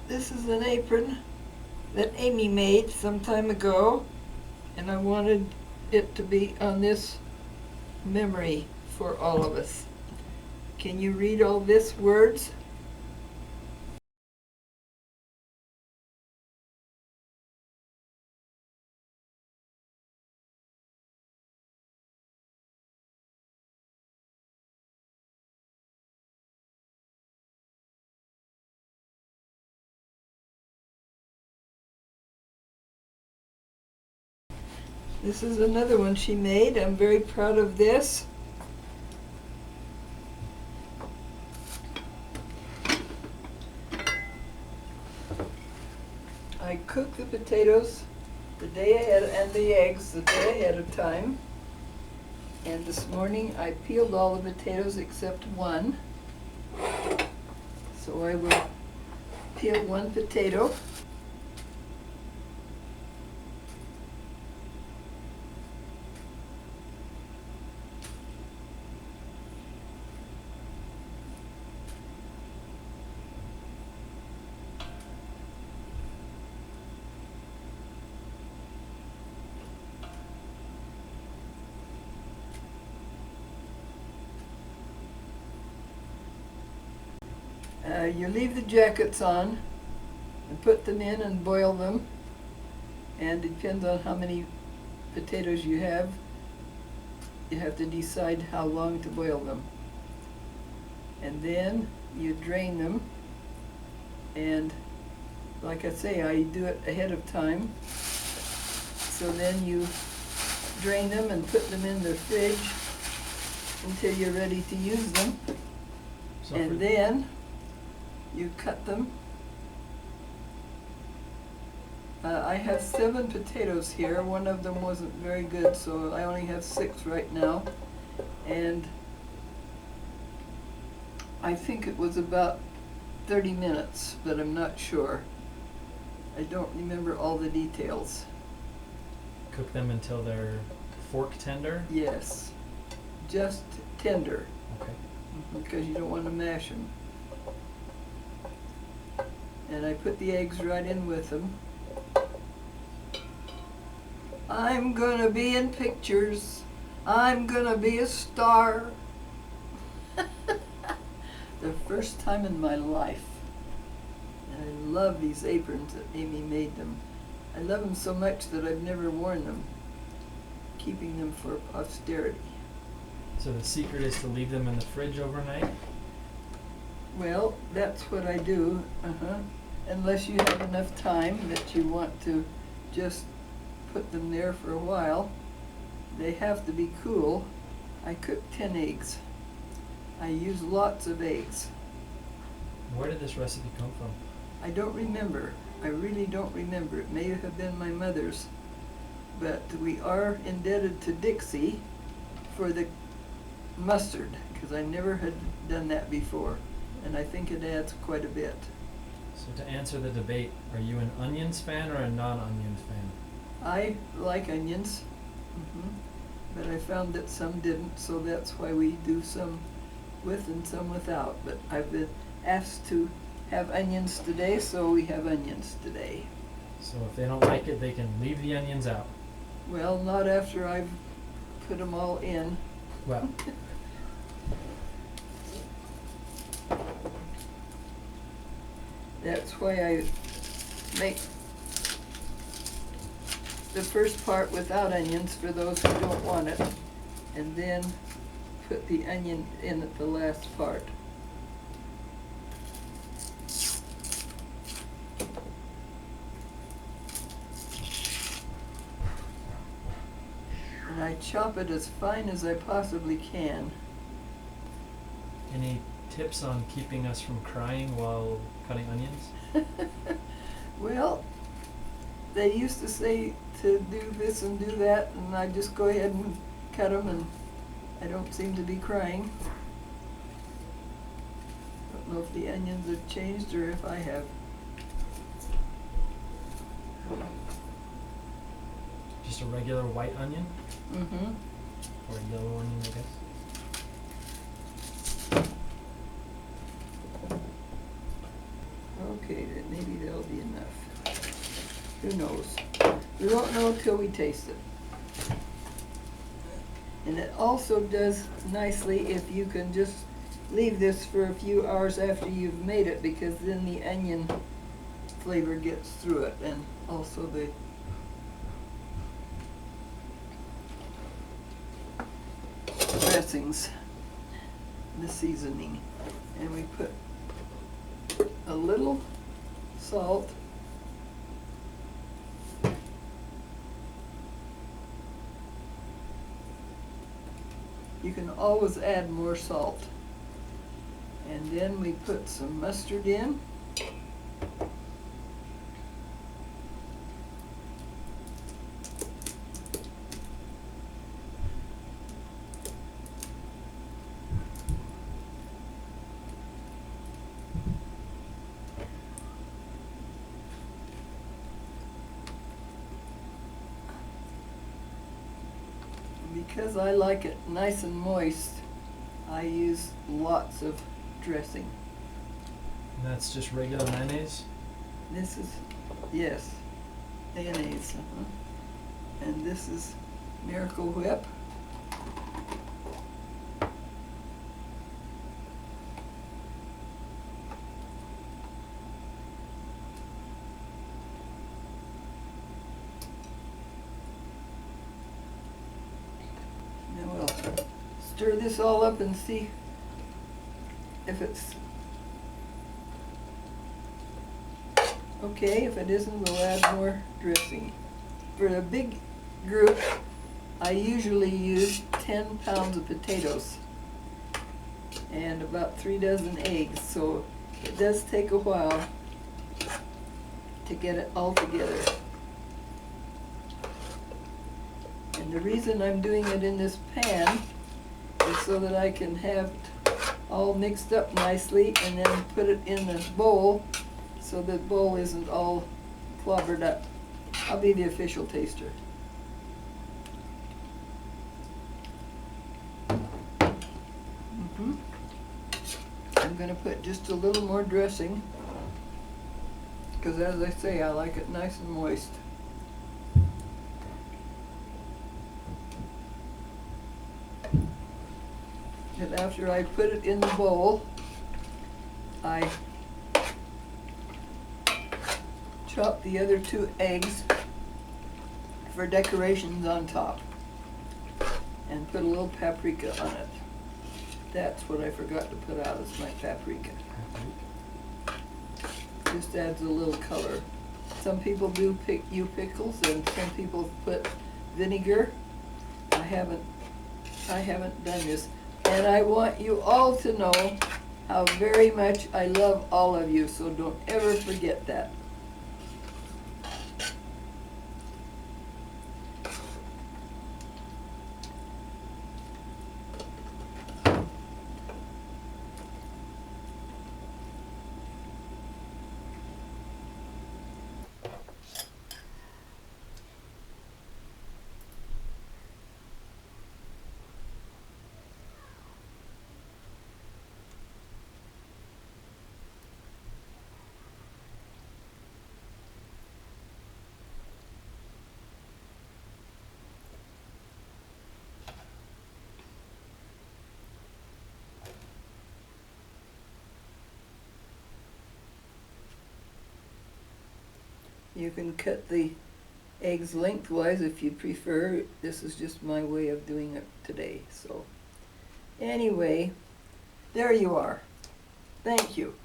This is an apron that Amy made some time ago, and I wanted it to be on this memory for all of us. Can you read all this words? This is another one she made. I'm very proud of this. I cooked the potatoes the day ahead and the eggs the day ahead of time. And this morning I peeled all the potatoes except one. So I will peel one potato. You leave the jackets on and put them in and boil them. And it depends on how many potatoes you have. You have to decide how long to boil them. And then you drain them. And like I say, I do it ahead of time. So then you drain them and put them in the fridge until you're ready to use them. So And then you cut them. I have 7 potatoes here. One of them wasn't very good, so I only have 6 right now. And I think it was about 30 minutes, but I'm not sure. I don't remember all the details. cook them until they're fork tender? Yes, just tender, Okay. because you don't want to mash them. And I put the eggs right in with them. I'm gonna be in pictures. I'm gonna be a star. The first time in my life. And I love these aprons that Amy made them. I love them so much that I've never worn them, keeping them for posterity. So the secret is to leave them in the fridge overnight? Well, that's what I do, unless you have enough time that you want to just put them there for a while. They have to be cool. I cook 10 eggs. I use lots of eggs. Where did this recipe come from? I don't remember. I really don't remember. It may have been my mother's. But we are indebted to Dixie for the mustard, because I never had done that before. And I think it adds quite a bit. So to answer the debate, are you an onions fan or a non-onions fan? I like onions, but I found that some didn't, so that's why we do some with and some without. But I've been asked to have onions today, so we have onions today. So if they don't like it, they can leave the onions out. Well, not after I've put them all in. Well, That's why I make the first part without onions for those who don't want it, and then put the onion in at the last part. And I chop it as fine as I possibly can. any tips on keeping us from crying while cutting onions? Well, they used to say to do this and do that, and I just go ahead and cut them, and I don't seem to be crying. Don't know if the onions have changed or if I have. Just a regular white onion? Or a yellow onion, I guess? Okay, maybe Who knows? We won't know till we taste it. And it also does nicely if you can just leave this for a few hours after you've made it, because then the onion flavor gets through it, and also the dressings, the seasoning. And we put a little salt. You can always add more salt. And then we put some mustard in. Because I like it nice and moist, I use lots of dressing. And that's just regular mayonnaise? This is, yes, mayonnaise. And this is Miracle Whip. Now we'll stir this all up and see if it's okay. If it isn't, we'll add more dressing. For a big group, I usually use 10 pounds of potatoes and about 3 dozen eggs, so it does take a while to get it all together. And the reason I'm doing it in this pan is so that I can have it all mixed up nicely and then put it in the bowl so the bowl isn't all clobbered up. I'll be the official taster. I'm going to put just a little more dressing because, as I say, I like it nice and moist. And after I put it in the bowl, I chop the other 2 eggs for decorations on top and put a little paprika on it. That's what I forgot to put out, is my paprika. Just adds a little color. Some people do pickles, and some people put vinegar. I haven't done this. And I want you all to know how very much I love all of you, so don't ever forget that. You can cut the eggs lengthwise if you prefer. This is just my way of doing it today. So anyway, there you are. Thank you.